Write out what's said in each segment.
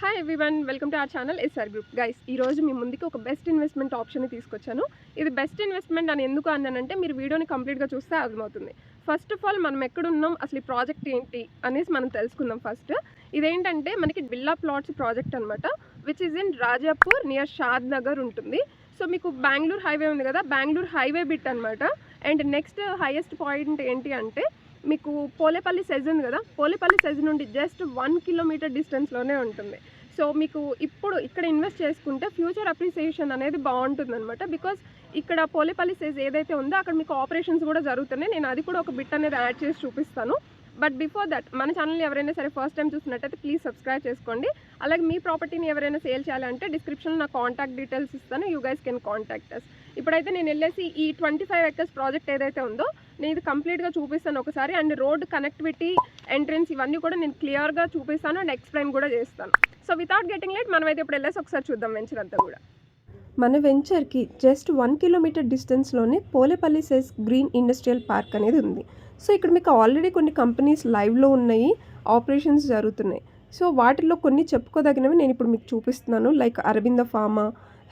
Hi everyone, welcome to our channel SR group. Guys, ఈరోజు మీ ముందుకి ఒక బెస్ట్ ఇన్వెస్ట్మెంట్ ఆప్షన్ని తీసుకొచ్చాను. ఇది బెస్ట్ ఇన్వెస్ట్మెంట్ అని ఎందుకు అన్నానంటే మీరు వీడియోని కంప్లీట్గా చూస్తే అర్థమవుతుంది. ఫస్ట్ ఆఫ్ ఆల్ మనం ఎక్కడున్నాం, అసలు ఈ ప్రాజెక్ట్ ఏంటి అనేసి మనం తెలుసుకుందాం. ఫస్ట్ ఇదేంటంటే మనకి బిల్లా ప్లాట్స్ ప్రాజెక్ట్ అనమాట, which is in Rajapur near Shadnagar ఉంటుంది. సో మీకు బెంగళూరు హైవే ఉంది కదా, బెంగళూరు హైవే బిట్ అనమాట. అండ్ నెక్స్ట్ హైయెస్ట్ పాయింట్ ఏంటి అంటే మీకు పోలేపల్లి సెజ్ ఉంది కదా, పోలేపల్లి సెజ్ నుండి జస్ట్ 1 కిలోమీటర్ డిస్టెన్స్లోనే ఉంటుంది. సో మీకు ఇప్పుడు ఇక్కడ ఇన్వెస్ట్ చేసుకుంటే ఫ్యూచర్ అప్రిసియేషన్ అనేది బాగుంటుంది అనమాట. బికాస్ ఇక్కడ పోలేపల్లి సెజ్ ఏదైతే ఉందో అక్కడ మీకు ఆపరేషన్స్ కూడా జరుగుతున్నాయి. నేను అది కూడా ఒక బిట్ అనేది యాడ్ చేసి చూపిస్తాను. బట్ బిఫోర్ దట్ మన ఛానల్ని ఎవరైనా సరే ఫస్ట్ టైం చూసినట్టయితే ప్లీజ్ సబ్స్క్రైబ్ చేసుకోండి. అలాగే మీ ప్రాపర్టీని ఎవరైనా సేల్ చేయాలంటే డిస్క్రిప్షన్లో నా కాంటాక్ట్ డీటెయిల్స్ ఇస్తాను. You guys can contact us. ఇప్పుడైతే నేను వెళ్ళేసి ఈ 25 ఎకర్స్ ప్రాజెక్ట్ ఏదైతే ఉందో నేను ఇది కంప్లీట్గా చూపిస్తాను ఒకసారి. అండ్ రోడ్ కనెక్టివిటీ, ఎంట్రెన్స్ ఇవన్నీ కూడా నేను క్లియర్గా చూపిస్తాను అండ్ ఎక్స్ప్లెయిన్ కూడా చేస్తాను. సో వితౌట్ గెటింగ్ లేట్ మనమైతే ఇప్పుడు వెళ్ళేసి ఒకసారి చూద్దాం వెంచర్ అంతా కూడా. మన వెంచర్కి జస్ట్ 1 కిలోమీటర్ డిస్టెన్స్లోనే Polepalli SEZ green industrial park అనేది ఉంది. సో ఇక్కడ మీకు ఆల్రెడీ కొన్ని కంపెనీస్ లైవ్లో ఉన్నాయి, ఆపరేషన్స్ జరుగుతున్నాయి. సో వాటిల్లో కొన్ని చెప్పుకోదగినవి నేను ఇప్పుడు మీకు చూపిస్తున్నాను. Like Aurobindo pharma,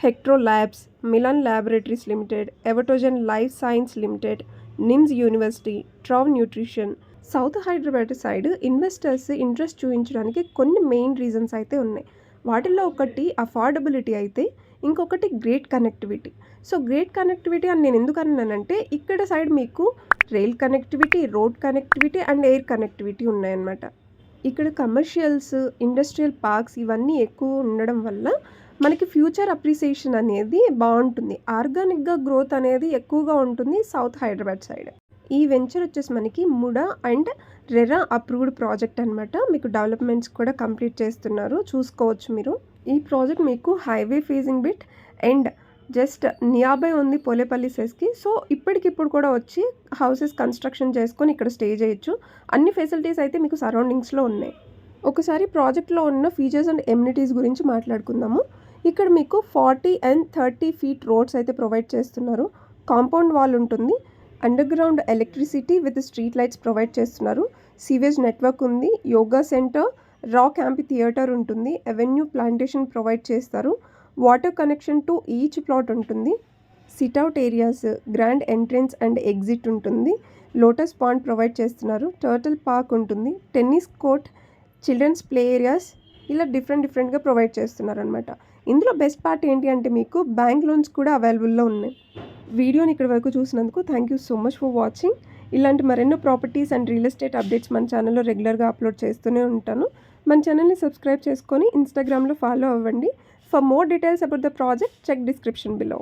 Hetero labs, Mylan laboratories limited, ఎవటోజన్ life science limited, NIMS university, ట్రవ్ nutrition. South Hyderabad side investors interest చూపించడానికి కొన్ని మెయిన్ రీజన్స్ అయితే ఉన్నాయి. వాటిల్లో ఒకటి అఫోర్డబిలిటీ అయితే, ఇంకొకటి great connectivity. So great connectivity అని నేను ఎందుకు అన్నానంటే ఇక్కడ సైడ్ మీకు rail connectivity, road connectivity and air connectivity ఉన్నాయన్నమాట. ఇక్కడ కమర్షియల్స్, ఇండస్ట్రియల్ పార్క్స్ ఇవన్నీ ఎక్కువ ఉండడం వల్ల మనకి ఫ్యూచర్ అప్రిసియేషన్ అనేది బాగుంటుంది. ఆర్గానిక్గా గ్రోత్ అనేది ఎక్కువగా ఉంటుంది సౌత్ హైదరాబాద్ సైడ్. ఈ వెంచర్ వచ్చేసి మనకి MUDA and RERA approved project అనమాట. మీకు డెవలప్మెంట్స్ కూడా కంప్లీట్ చేస్తున్నారు, చూసుకోవచ్చు మీరు. ఈ ప్రాజెక్ట్ మీకు highway facing bit and just nearby ఉంది పోలేపల్లి సెజ్కి. సో ఇప్పటికిప్పుడు కూడా వచ్చి హౌసెస్ కన్స్ట్రక్షన్ చేసుకొని ఇక్కడ స్టే చేయొచ్చు. అన్ని ఫెసిలిటీస్ అయితే మీకు సరౌండింగ్స్లో ఉన్నాయి. ఒకసారి ప్రాజెక్ట్లో ఉన్న ఫీచర్స్ అండ్ ఎమ్యూనిటీస్ గురించి మాట్లాడుకుందాము. ఇక్కడ మీకు 40 and 30 ఫీట్ రోడ్స్ అయితే ప్రొవైడ్ చేస్తున్నారు. కాంపౌండ్ వాల్ ఉంటుంది. Underground electricity with street lights provide చేస్తున్నారు. సీవేజ్ నెట్వర్క్ ఉంది. Yoga centre, rock amphitheatre ఉంటుంది. అవెన్యూ ప్లాంటేషన్ ప్రొవైడ్ చేస్తారు. Water connection to each plot ఉంటుంది. Sit out areas, grand entrance and exit ఉంటుంది. Lotus pond provide చేస్తున్నారు. Turtle park ఉంటుంది. Tennis court, children's play areas ఇలా డిఫరెంట్గా ప్రొవైడ్ చేస్తున్నారు అనమాట. ఇందులో బెస్ట్ పార్ట్ ఏంటి అంటే మీకు బ్యాంక్ లోన్స్ కూడా అవైలబుల్లో ఉన్నాయి. వీడియోని ఇక్కడ వరకు చూసినందుకు thank you so much for watching. ఇలాంటి మరెన్నో properties and real estate updates మన ఛానల్లో రెగ్యులర్గా అప్లోడ్ చేస్తూనే ఉంటాను. మన ఛానల్ని సబ్స్క్రైబ్ చేసుకొని ఇన్స్టాగ్రామ్లో ఫాలో అవ్వండి. For more details about the project check description below.